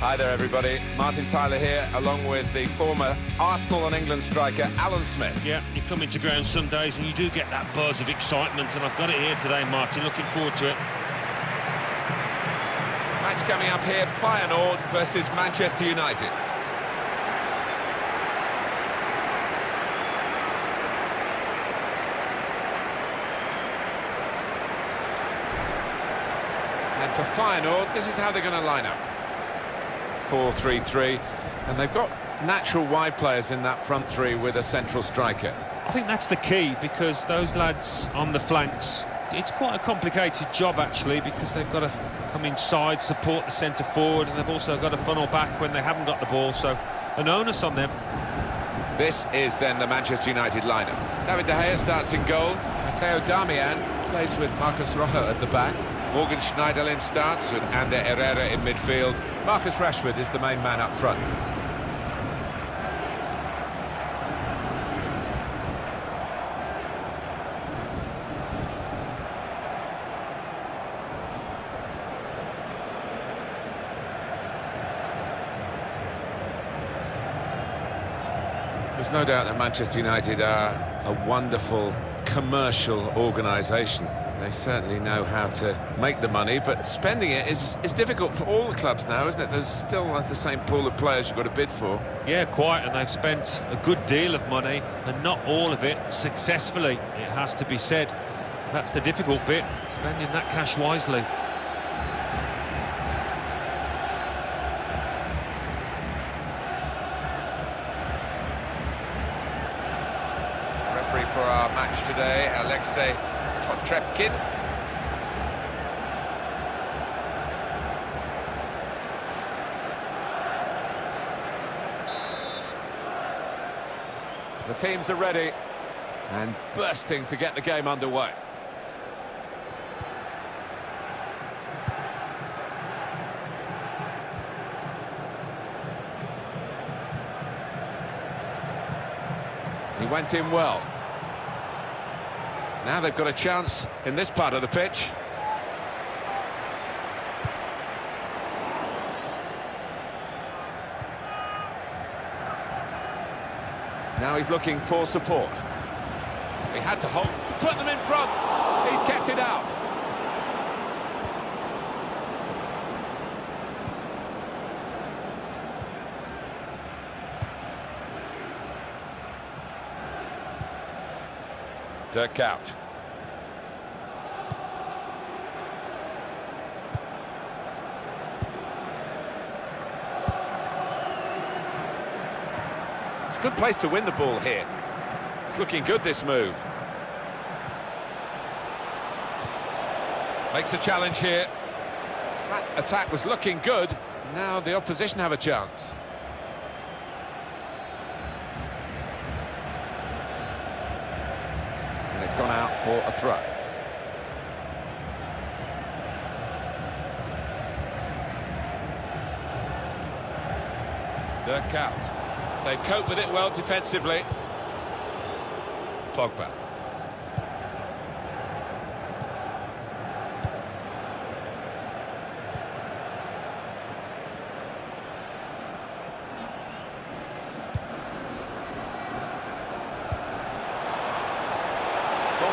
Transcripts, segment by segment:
Hi there, everybody. Martin Tyler here, along with the former Arsenal and England striker, Alan Smith. Yeah, you come into ground some days and you do get that buzz of excitement, and I've got it here today, Martin. Looking forward to it. Match coming up here, Feyenoord versus Manchester United. And for Feyenoord, this is how they're going to line up. 4-3-3, and they've got natural wide players in that front three with a central striker. I think that's the key, because those lads on the flanks, it's quite a complicated job actually, because they've got to come inside, support the centre forward, and they've also got to funnel back when they haven't got the ball, so an onus on them. This is then the Manchester United lineup. David De Gea starts in goal. Matteo Darmian plays with Marcus Rojo at the back. Morgan Schneiderlin starts with Ander Herrera in midfield. Marcus Rashford is the main man up front. There's no doubt that Manchester United are a wonderful commercial organisation. They certainly know how to make the money, but spending it is difficult for all the clubs now, isn't it? There's still the same pool of players you've got to bid for. Yeah, quite, and they've spent a good deal of money, and not all of it successfully, it has to be said. That's the difficult bit, spending that cash wisely. Referee for our match today, Alexei Trepkin. The teams are ready and bursting to get the game underway. He went in well. Now they've got a chance in this part of the pitch. Now he's looking for support. He had to hold, to put them in front. He's kept it out. Dirk out. It's a good place to win the ball here. It's looking good, this move. Makes the challenge here. That attack was looking good. Now the opposition have a chance. It's gone out for a throw. Dirk out. They cope with it well defensively. Pogba.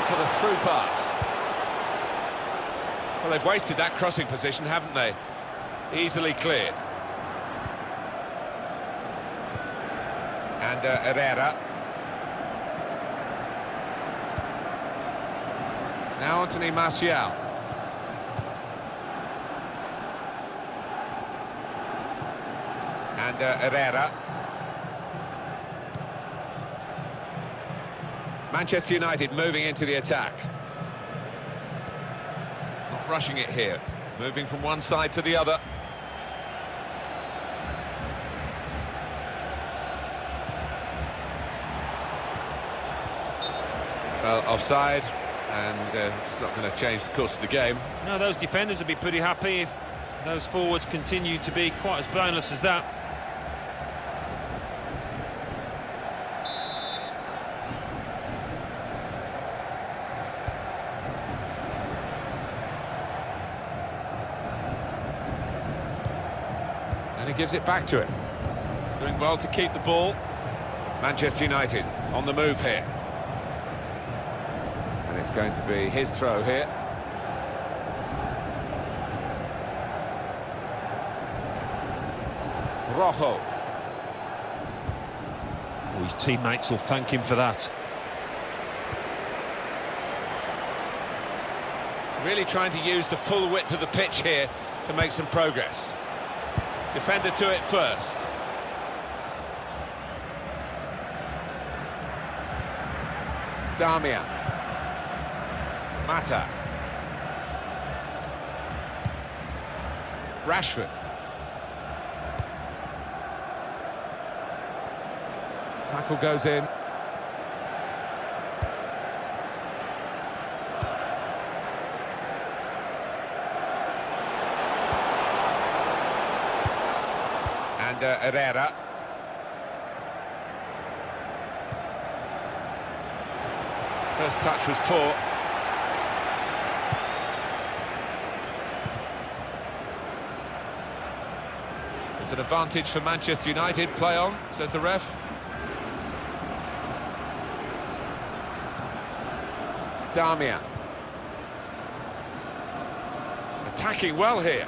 For the through pass. Well, they've wasted that crossing position, haven't they? Easily cleared. And Herrera. Now Anthony Martial. And Herrera. Manchester United moving into the attack. Not rushing it here. Moving from one side to the other. Well, offside, and it's not going to change the course of the game. No, those defenders would be pretty happy if those forwards continue to be quite as boneless as that. And he gives it back to him. Doing well to keep the ball. Manchester United on the move here. And it's going to be his throw here. Rojo. Oh, his teammates will thank him for that. Really trying to use the full width of the pitch here to make some progress. Defender to it first. Damian. Mata. Rashford. Tackle goes in. And Herrera. First touch was poor. It's an advantage for Manchester United. Play on, says the ref. Damian. Attacking well here.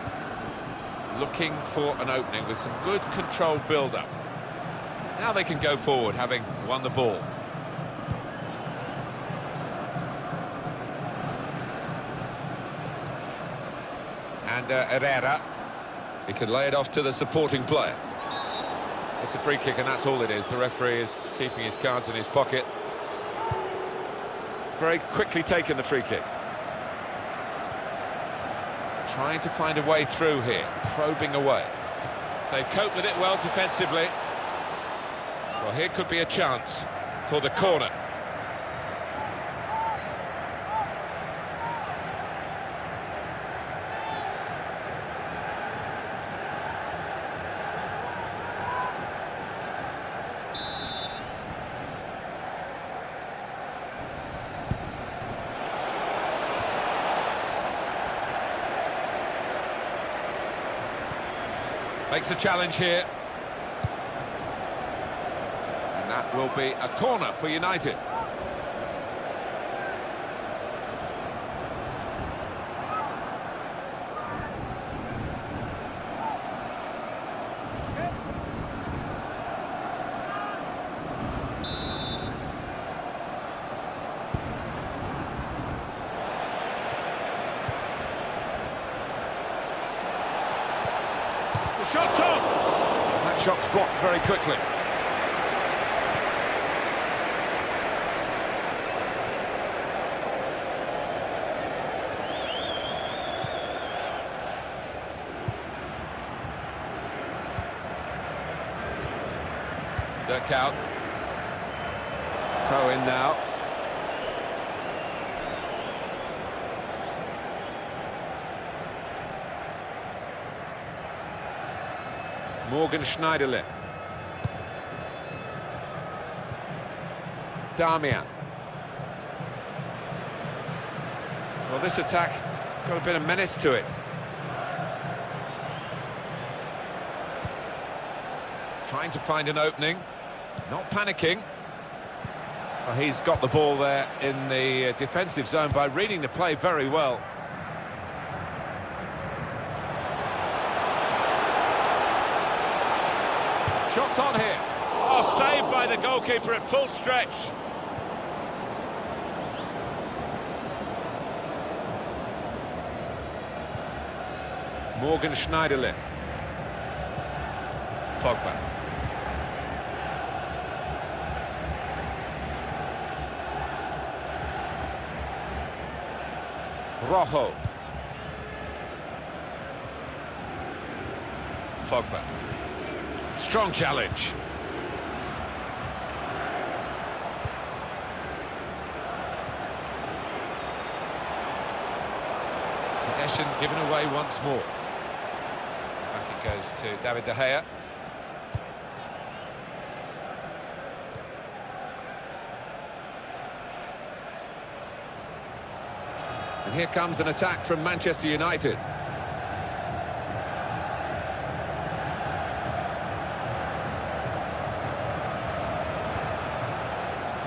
Looking for an opening with some good controlled build-up. Now they can go forward, having won the ball. And Herrera. He can lay it off to the supporting player. It's a free kick, and that's all it is. The referee is keeping his cards in his pocket. Very quickly taken, the free kick. Trying to find a way through here, probing away. They've coped with it well defensively. Well, here could be a chance for the corner. Makes a challenge here. And that will be a corner for United. The shot's on! That shot's blocked very quickly. Dirk out. Throw in now. Morgan Schneiderlin. Damian. Well, this attack has got a bit of menace to it. Trying to find an opening. Not panicking. Well, he's got the ball there in the defensive zone by reading the play very well. Shots on here. Oh, saved by the goalkeeper at full stretch. Morgan Schneiderlin. Pogba. Rojo. Pogba. Strong challenge. Possession given away once more. Back it goes to David De Gea. And here comes an attack from Manchester United.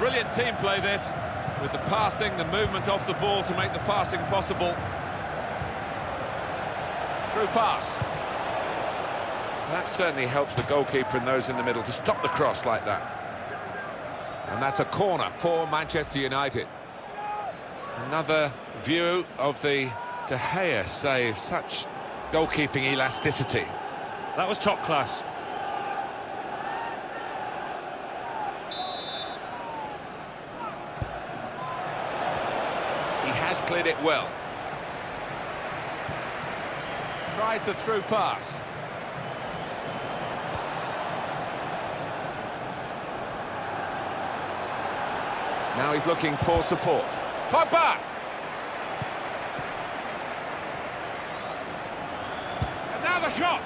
brilliant team play this, with the passing, the movement off the ball to make the passing possible. Through pass. That certainly helps the goalkeeper and those in the middle to stop the cross like that. And that's a corner for Manchester United. Another view of the De Gea save, such goalkeeping elasticity. That was top class. He has cleared it well. Tries the through pass. Now he's looking for support. Pogba! And now the shot!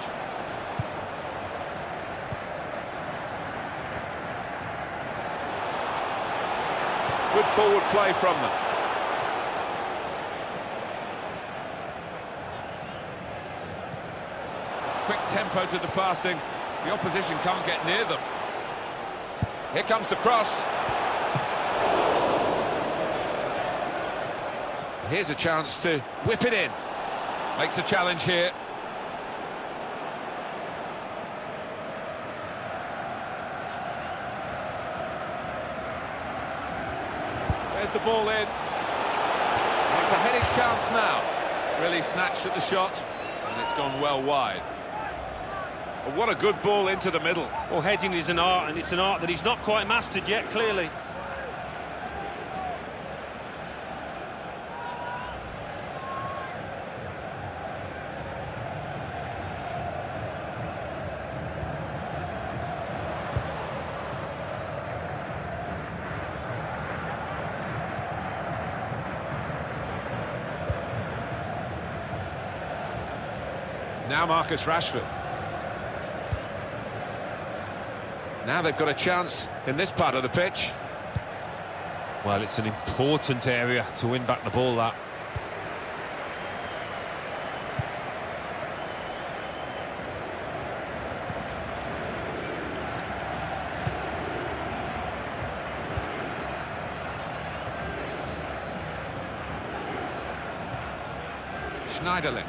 Good forward play from them. Quick tempo to the passing. The opposition can't get near them. Here comes the cross. Here's a chance to whip it in. Makes a challenge here. There's the ball in. It's a heading chance now. Really snatched at the shot, and it's gone well wide. But what a good ball into the middle. Well, heading is an art, and it's an art that he's not quite mastered yet, clearly. Now Marcus Rashford. Now they've got a chance in this part of the pitch. Well, it's an important area to win back the ball, that. Schneiderlin.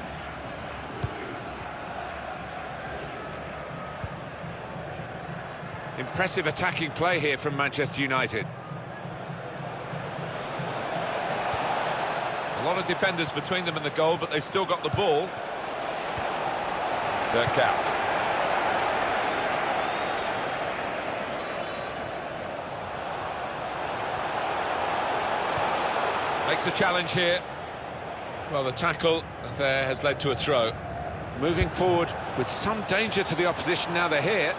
Impressive attacking play here from Manchester United. A lot of defenders between them and the goal, but they still got the ball. Dirk out. Makes the challenge here. Well, the tackle there has led to a throw. Moving forward with some danger to the opposition now they're here.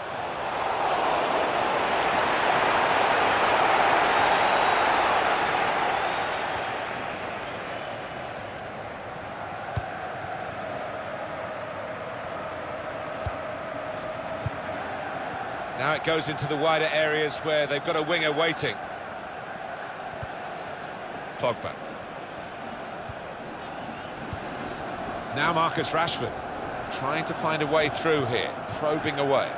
Now it goes into the wider areas where they've got a winger waiting. Pogba. Now Marcus Rashford, trying to find a way through here, probing away.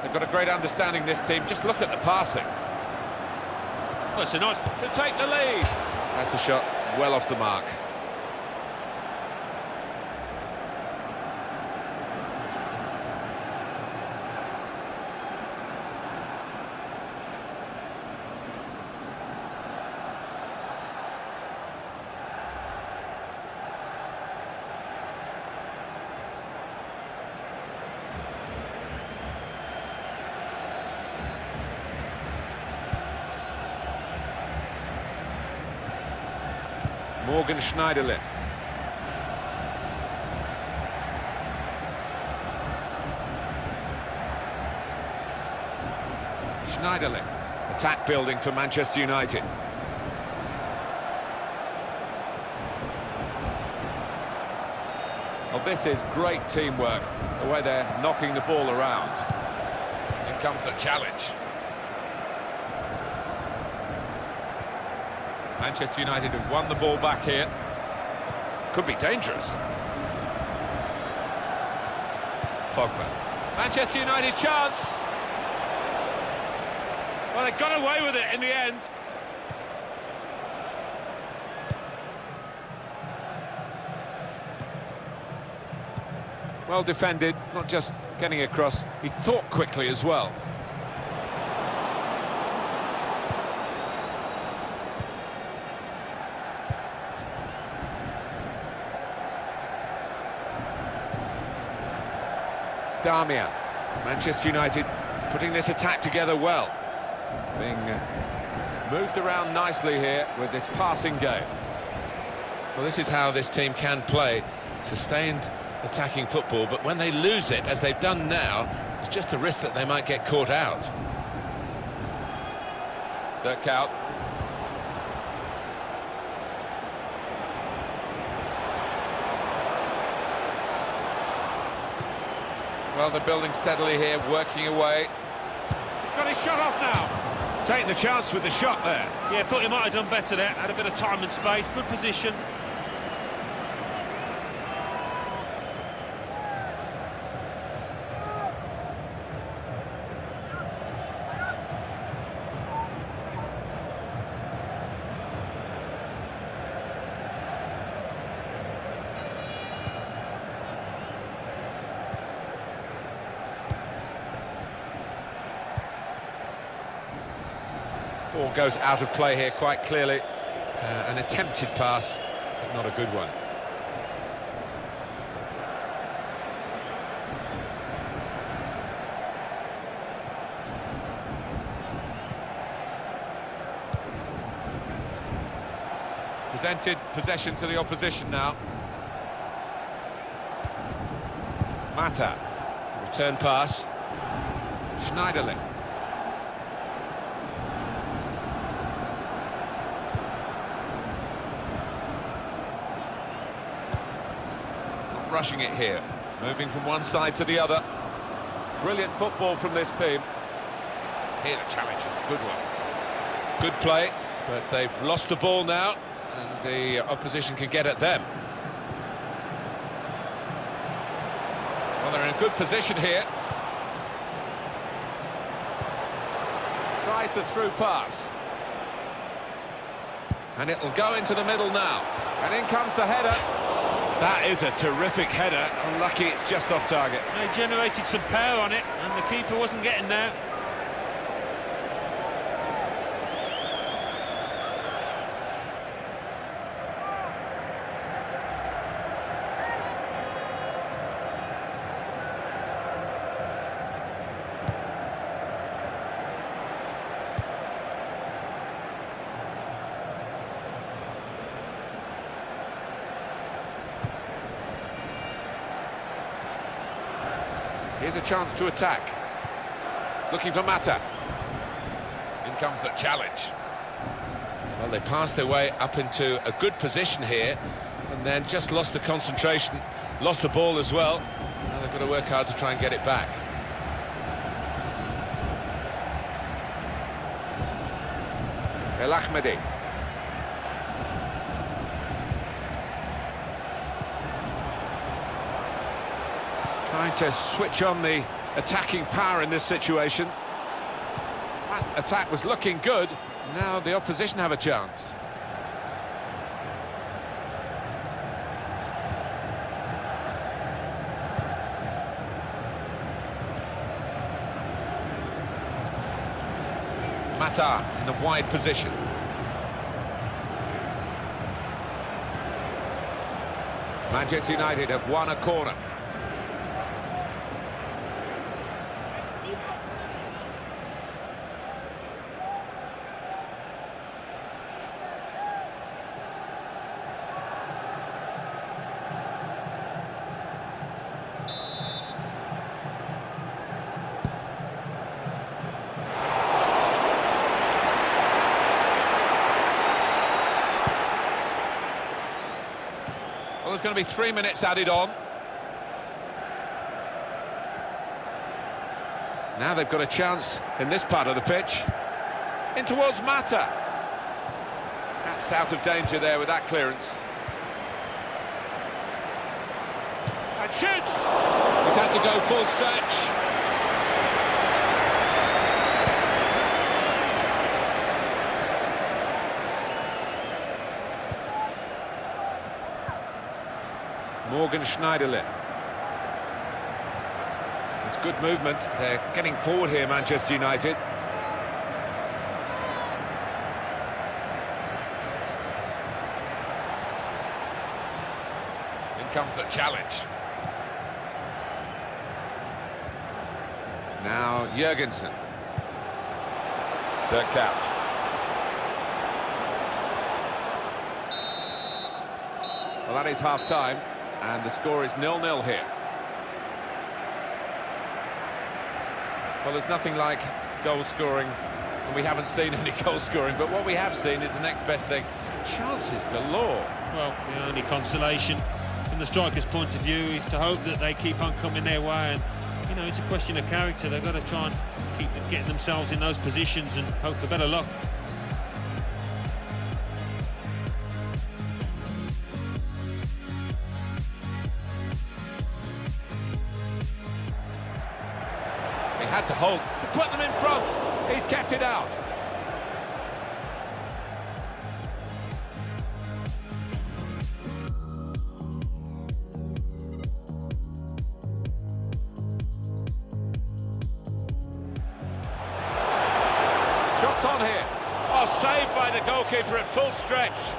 They've got a great understanding, this team. Just look at the passing. Well, it's a nice... To take the lead. That's a shot well off the mark. Morgan Schneiderlin. Schneiderlin. Attack building for Manchester United. Well, this is great teamwork, the way they're knocking the ball around. Here comes the challenge. Manchester United have won the ball back here. Could be dangerous. Pogba. Manchester United chance. Well, they got away with it in the end. Well defended, not just getting across, he thought quickly as well. Damian, Manchester United putting this attack together well. Being moved around nicely here with this passing game. Well, this is how this team can play, sustained attacking football, but when they lose it, as they've done now, it's just a risk that they might get caught out. Dirk out. Well, they're building steadily here, working away. He's got his shot off now. Taking the chance with the shot there. Yeah, thought he might have done better there. Had a bit of time and space, good position. Ball goes out of play here quite clearly. An attempted pass, but not a good one. Presented possession to the opposition now. Mata, return pass. Schneiderlin. Rushing it here, moving from one side to the other. Brilliant football from this team. Here the challenge is a good one. Good play, but they've lost the ball now, and the opposition can get at them. Well, they're in a good position here. Tries the through pass. And it'll go into the middle now. And in comes the header. That is a terrific header. Unlucky it's just off target. They generated some power on it, and the keeper wasn't getting there. Here's a chance to attack. Looking for Mata. In comes the challenge. Well, they passed their way up into a good position here, and then just lost the concentration, lost the ball as well. Now they've got to work hard to try and get it back. El Ahmedi. Trying to switch on the attacking power in this situation. That attack was looking good. Now the opposition have a chance. Mata in a wide position. Manchester United have won a corner. Well, there's going to be 3 minutes added on. Now they've got a chance in this part of the pitch. In towards Mata. That's out of danger there with that clearance. And shoots! He's had to go full stretch. Morgan Schneiderlin. It's good movement. They're getting forward here, Manchester United. In comes the challenge. Now Jurgensen. Dirk out. Well, that is half-time, and the score is 0-0 here. Well, there's nothing like goal-scoring, and we haven't seen any goal-scoring, but what we have seen is the next best thing. Chances galore. Well, the only consolation from the striker's point of view is to hope that they keep on coming their way, and, you know, it's a question of character. They've got to try and keep getting themselves in those positions and hope for better luck. Had to hold to put them in front. He's kept it out. Shots on here. Oh, saved by the goalkeeper at full stretch.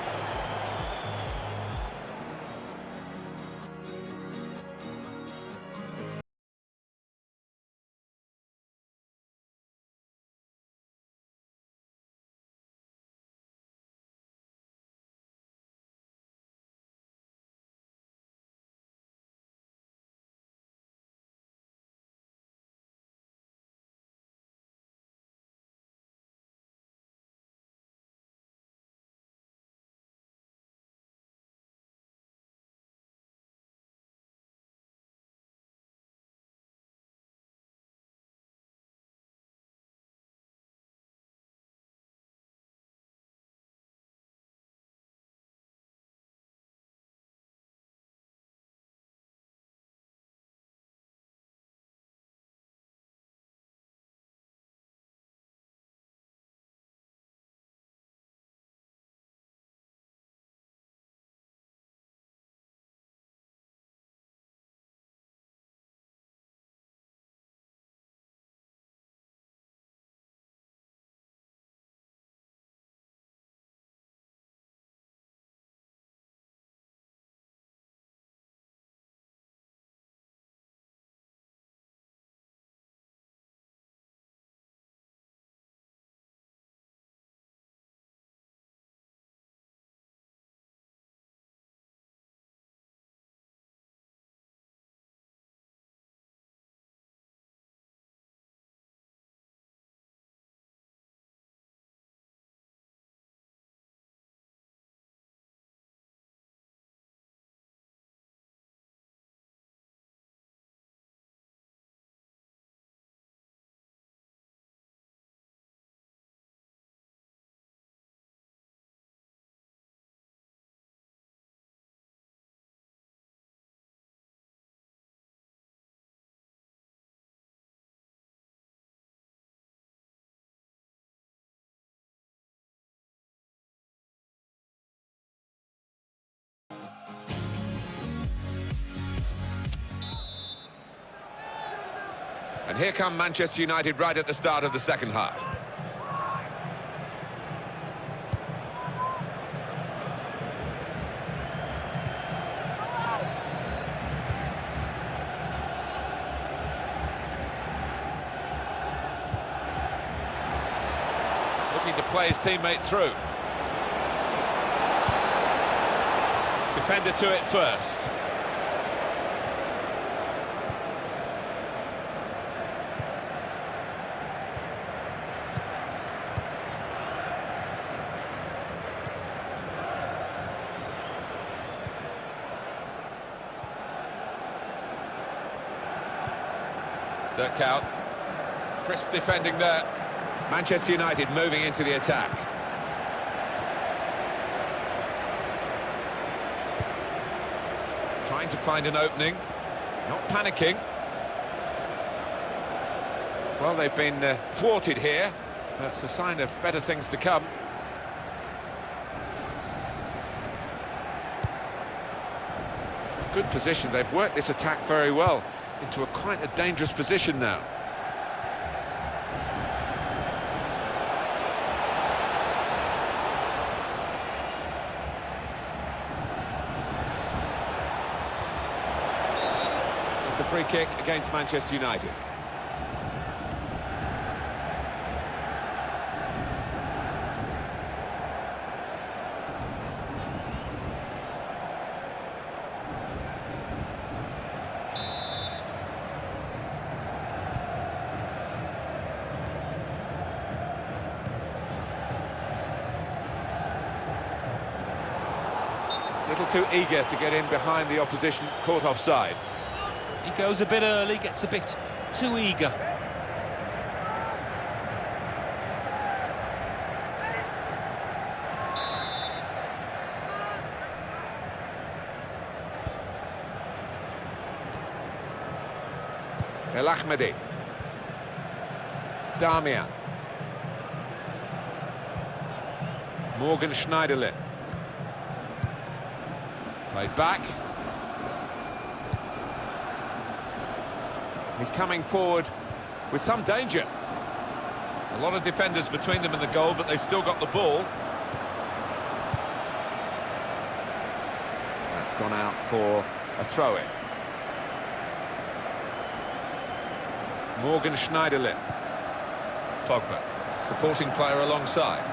And here come Manchester United right at the start of the second half. Looking to play his teammate through. Defender to it first. Dirk out. Crisp defending there. Manchester United moving into the attack. Trying to find an opening. Not panicking. Well, they've been thwarted here. That's a sign of better things to come. Good position. They've worked this attack very well into quite a dangerous position now. It's a free kick against Manchester United. Little too eager to get in behind the opposition, caught offside. He goes a bit early, gets a bit too eager. El Ahmadi. Damian. Morgan Schneiderlin. Played back. He's coming forward with some danger. A lot of defenders between them and the goal, but they still got the ball. That's gone out for a throw-in. Morgan Schneiderlin. Pogba, supporting player alongside.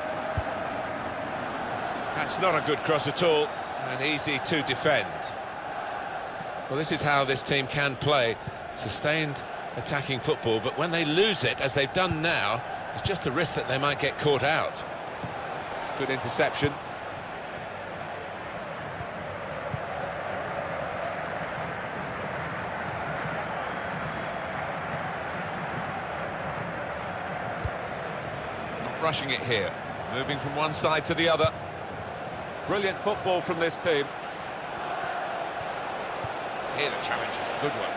That's not a good cross at all, and easy to defend. Well, this is how this team can play. Sustained attacking football, but when they lose it, as they've done now, it's just a risk that they might get caught out. Good interception. Not rushing it here, moving from one side to the other. Brilliant football from this team. Here the challenge is a good one.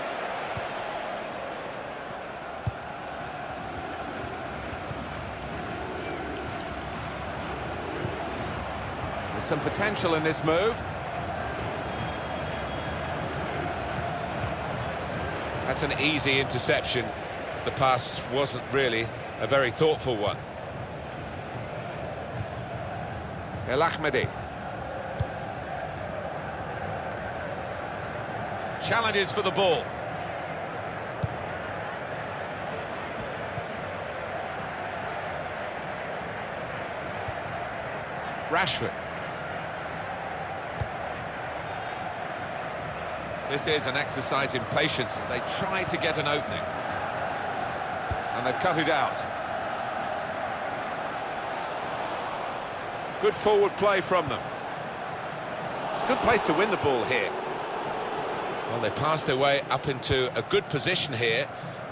There's some potential in this move. That's an easy interception. The pass wasn't really a very thoughtful one. El Ahmadi. Challenges for the ball. Rashford. This is an exercise in patience as they try to get an opening. And they've cut it out. Good forward play from them. It's a good place to win the ball here. Well, they passed their way up into a good position here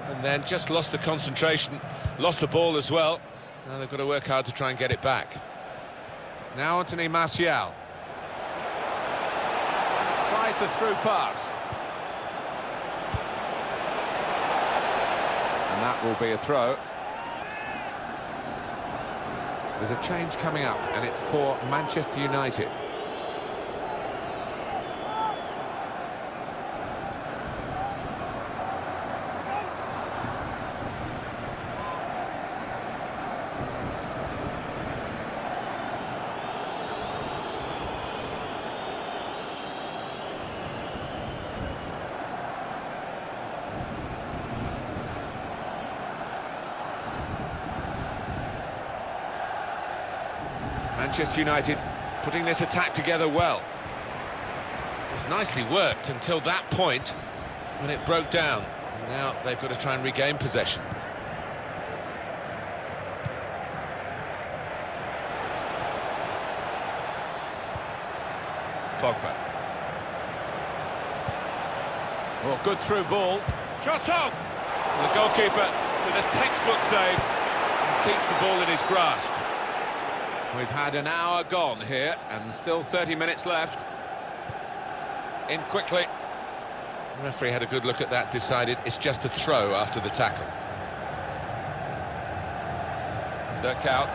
and then just lost the concentration, lost the ball as well. Now they've got to work hard to try and get it back. Now Anthony Martial. Tries the through pass. And that will be a throw. There's a change coming up, and it's for Manchester United. Manchester United putting this attack together well. It was nicely worked until that point when it broke down. And now they've got to try and regain possession. Pogba. Oh, good through ball. Shot on! And the goalkeeper with a textbook save and keeps the ball in his grasp. We've had an hour gone here and still 30 minutes left. In quickly. The referee had a good look at that, decided it's just a throw after the tackle. Dirk out.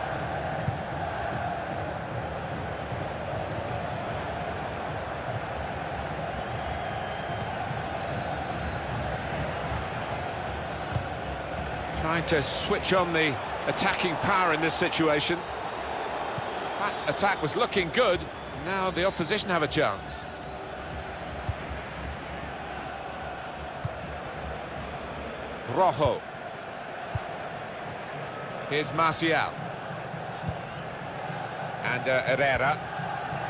Trying to switch on the attacking power in this situation. That attack was looking good. Now the opposition have a chance. Rojo. Here's Martial. And Herrera.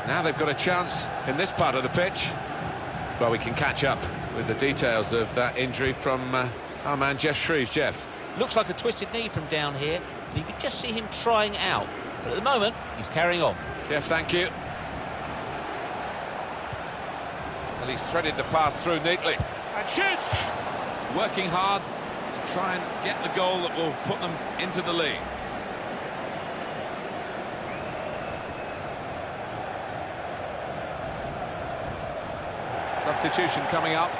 Now they've got a chance in this part of the pitch. Well, we can catch up with the details of that injury from our man Jeff Shreves. Jeff. Looks like a twisted knee from down here, and you can just see him trying out. But at the moment, he's carrying on. Jeff, thank you. Well, he's threaded the pass through neatly. And shoots! Working hard to try and get the goal that will put them into the lead. Substitution coming up.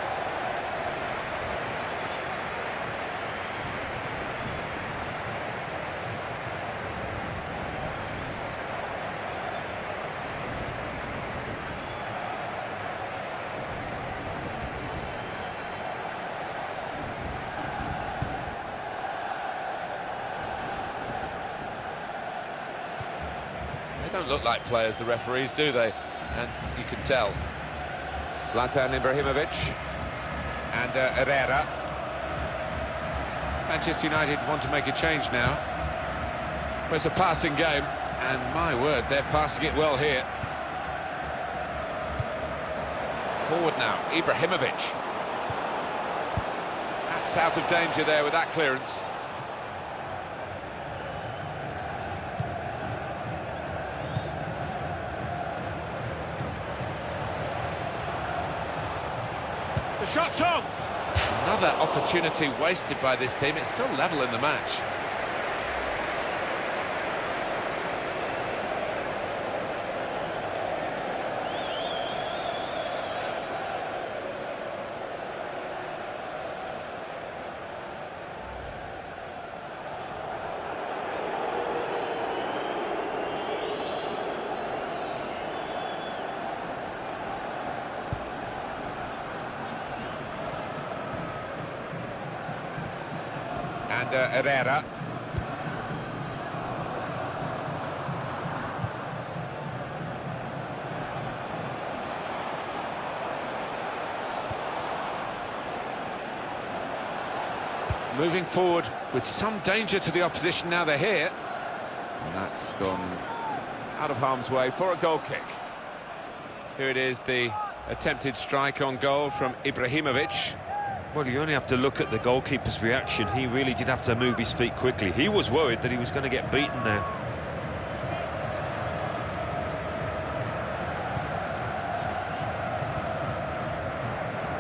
They don't look like players, the referees, do they? And you can tell. Zlatan Ibrahimovic and Herrera. Manchester United want to make a change now. Well, it's a passing game, and my word, they're passing it well here. Forward now, Ibrahimovic. That's out of danger there with that clearance. The shot's on! Another opportunity wasted by this team. It's still level in the match. And Herrera. Moving forward with some danger to the opposition now they're here. And that's gone out of harm's way for a goal kick. Here it is, the attempted strike on goal from Ibrahimovic. Well, you only have to look at the goalkeeper's reaction. He really did have to move his feet quickly. He was worried that he was going to get beaten there.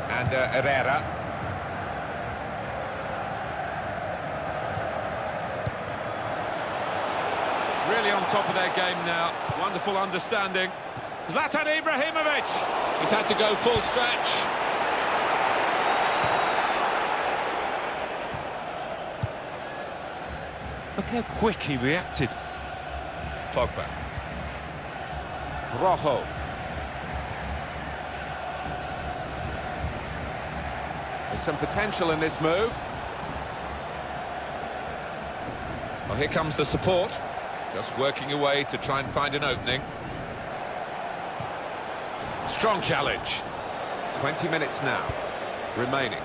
And Herrera. Really on top of their game now. Wonderful understanding. Zlatan Ibrahimovic. He's had to go full stretch. Look how quick he reacted. Pogba. Rojo. There's some potential in this move. Well, here comes the support. Just working away to try and find an opening. Strong challenge. 20 minutes now remaining.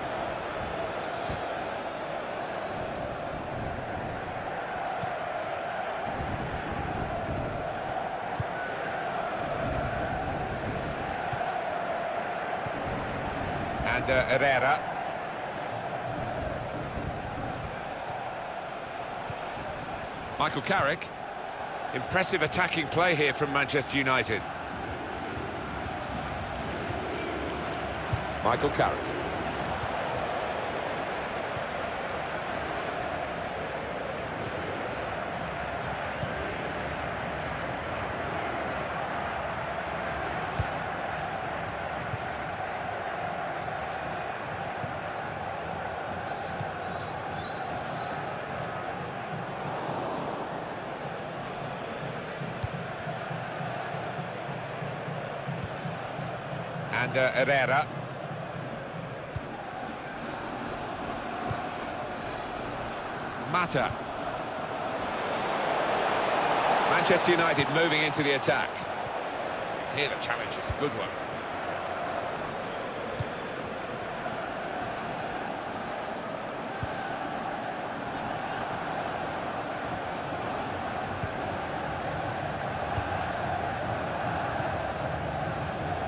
And Herrera. Michael Carrick. Impressive attacking play here from Manchester United. Michael Carrick. And Herrera. Mata. Manchester United moving into the attack. Here the challenge is a good one.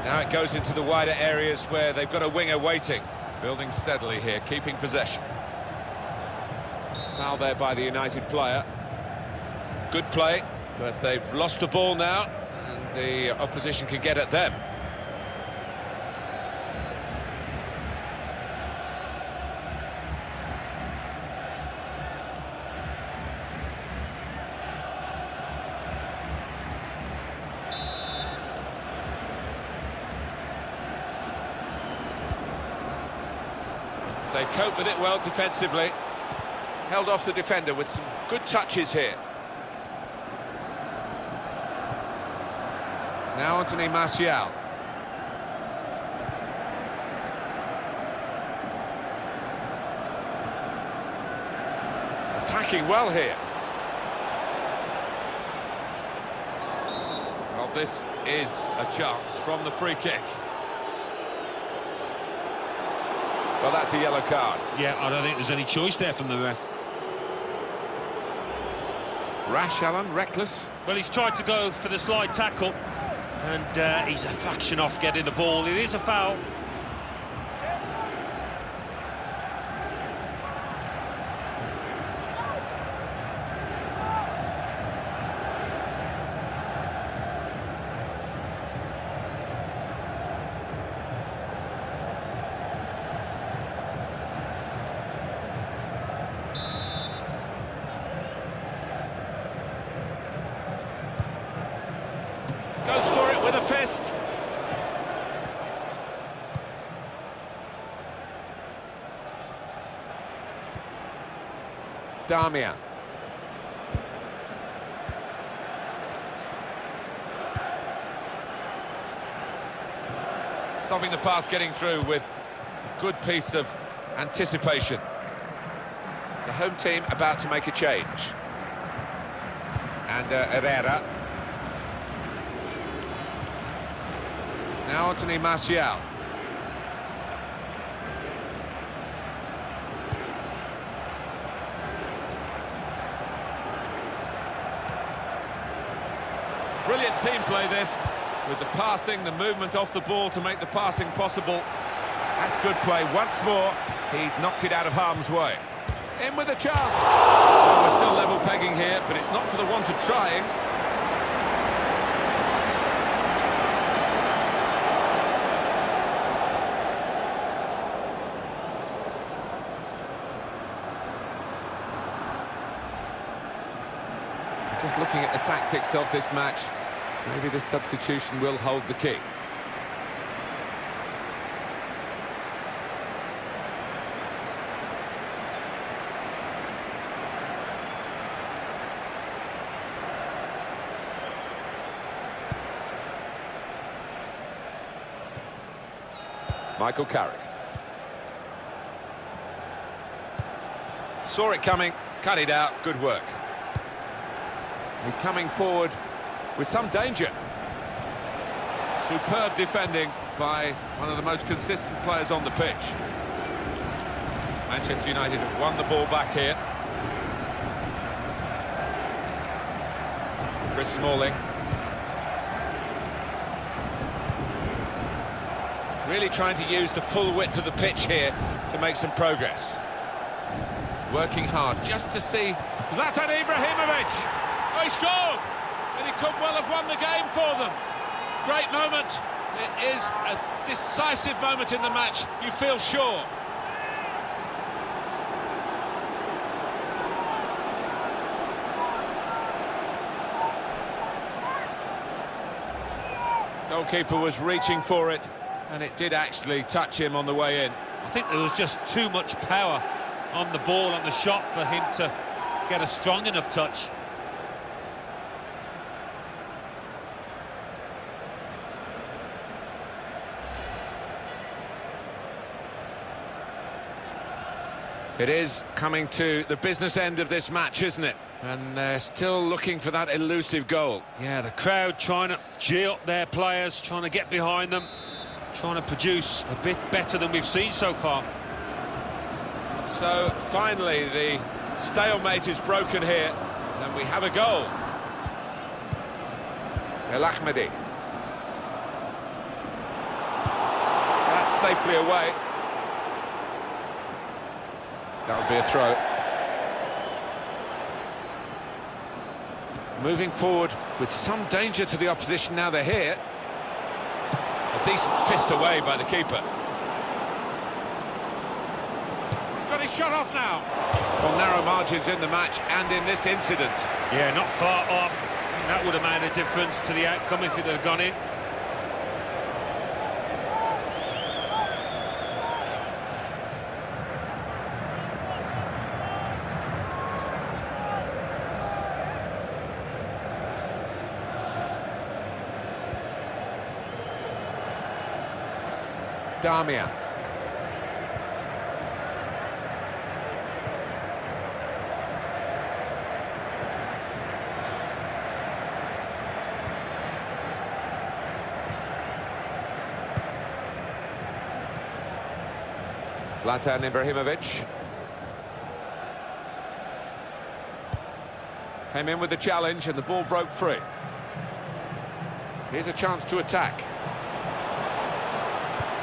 Now it goes into the wider areas where they've got a winger waiting. Building steadily here, keeping possession. Foul there by the United player. Good play, but they've lost the ball now, and the opposition can get at them. They cope with it well defensively. Held off the defender with some good touches here. Now Anthony Martial. Attacking well here. Well, this is a chance from the free kick. Well, that's a yellow card. Yeah, I don't think there's any choice there from the ref. Rash, Alan, reckless. Well, he's tried to go for the slide tackle, and he's a fraction off getting the ball. It is a foul. Goes for it with a fist. Damian. Stopping the pass getting through with a good piece of anticipation. The home team about to make a change. And Herrera. Now Anthony Martial. Brilliant team play this, with the passing, the movement off the ball to make the passing possible. That's good play. Once more, he's knocked it out of harm's way. In with a chance. Well, we're still level pegging here, but it's not for the want of trying. Just looking at the tactics of this match, maybe this substitution will hold the key. Michael Carrick. Saw it coming, cut it out, good work. He's coming forward with some danger. Superb defending by one of the most consistent players on the pitch. Manchester United have won the ball back here. Chris Smalling. Really trying to use the full width of the pitch here to make some progress. Working hard just to see Zlatan Ibrahimovic. Oh, he scored! And he could well have won the game for them. Great moment. It is a decisive moment in the match, you feel sure. Goalkeeper was reaching for it, and it did actually touch him on the way in. I think there was just too much power on the ball, on the shot, for him to get a strong enough touch. It is coming to the business end of this match, isn't it? And they're still looking for that elusive goal. Yeah, the crowd trying to cheer up their players, trying to get behind them, trying to produce a bit better than we've seen so far. So finally the stalemate is broken here, and we have a goal. El Ahmadi. That's safely away. That would be a throw. Moving forward with some danger to the opposition now they're here. A decent fist away by the keeper. He's got his shot off now. Well, narrow margins in the match and in this incident. Yeah, not far off. That would have made a difference to the outcome if it had gone in. Damian. Zlatan Ibrahimovic. Came in with the challenge and the ball broke free. Here's a chance to attack.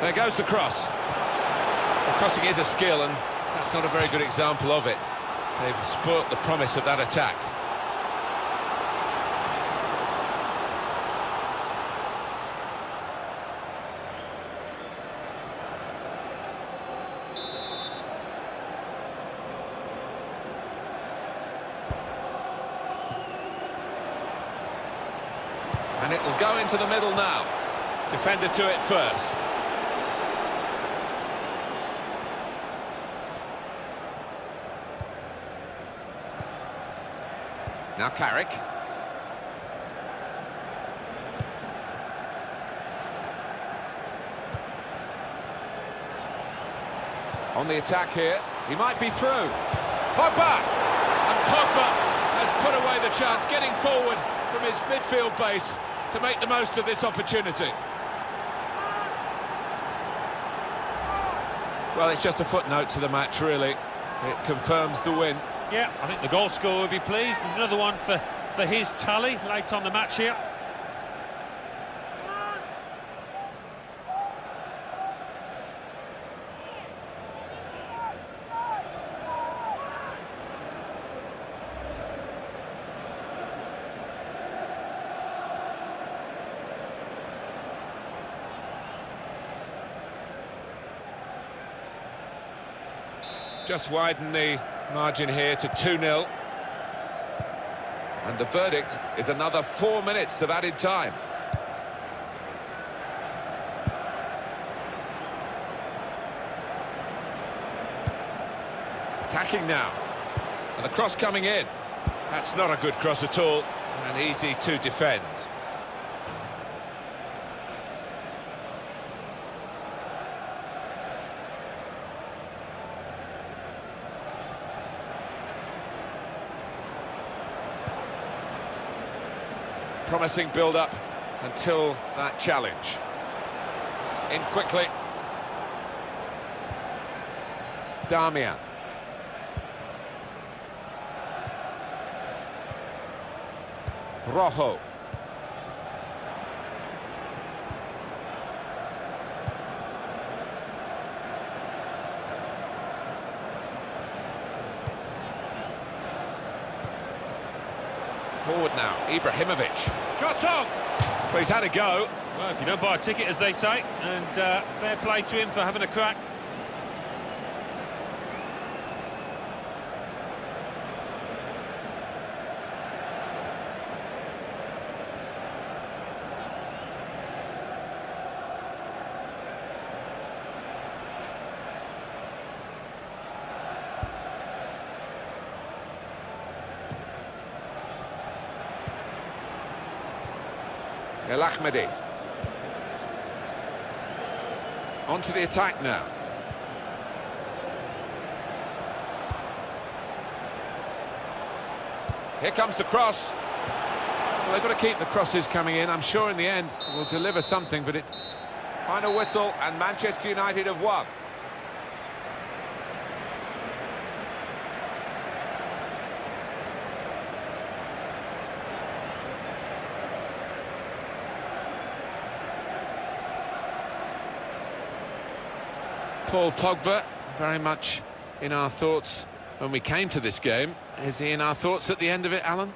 There goes the cross. Well, crossing is a skill, and that's not a very good example of it. They've spoilt the promise of that attack. And it will go into the middle now. Defender to it first. Now Carrick. On the attack here. He might be through. Pogba! And Pogba has put away the chance, getting forward from his midfield base to make the most of this opportunity. Well, it's just a footnote to the match, really. It confirms the win. Yeah, I think the goal scorer will be pleased. Another one for his tally late on the match here. Just widen the margin here to 2-0. And the verdict is another 4 minutes of added time. Attacking now. And the cross coming in. That's not a good cross at all, and easy to defend. Promising build-up until that challenge. In quickly. Damian. Rojo. Forward now, Ibrahimovic. Shot on! Well, he's had a go. Well, if you don't buy a ticket, as they say, and fair play to him for having a crack. El Ahmadi. On to the attack now. Here comes the cross. Well, they've got to keep the crosses coming in. I'm sure in the end will deliver something, but it... Final whistle, and Manchester United have won. Paul Pogba, very much in our thoughts when we came to this game. Is he in our thoughts at the end of it, Alan?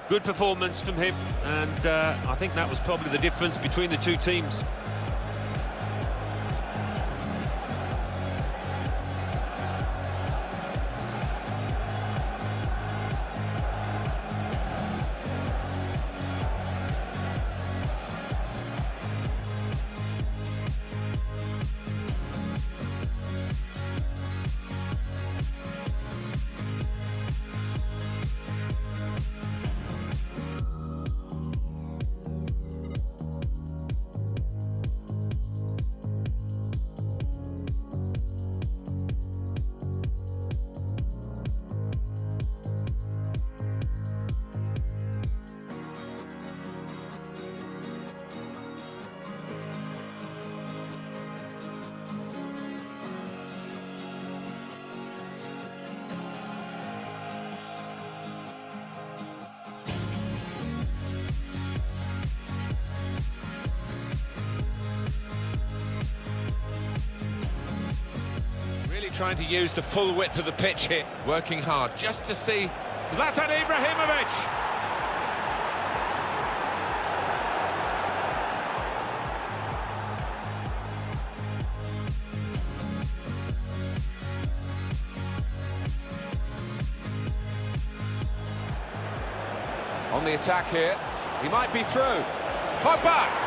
Good performance from him, and I think that was probably the difference between the two teams. Trying to use the full width of the pitch here, working hard just to see Zlatan Ibrahimovic. On the attack here, he might be through. Pogba!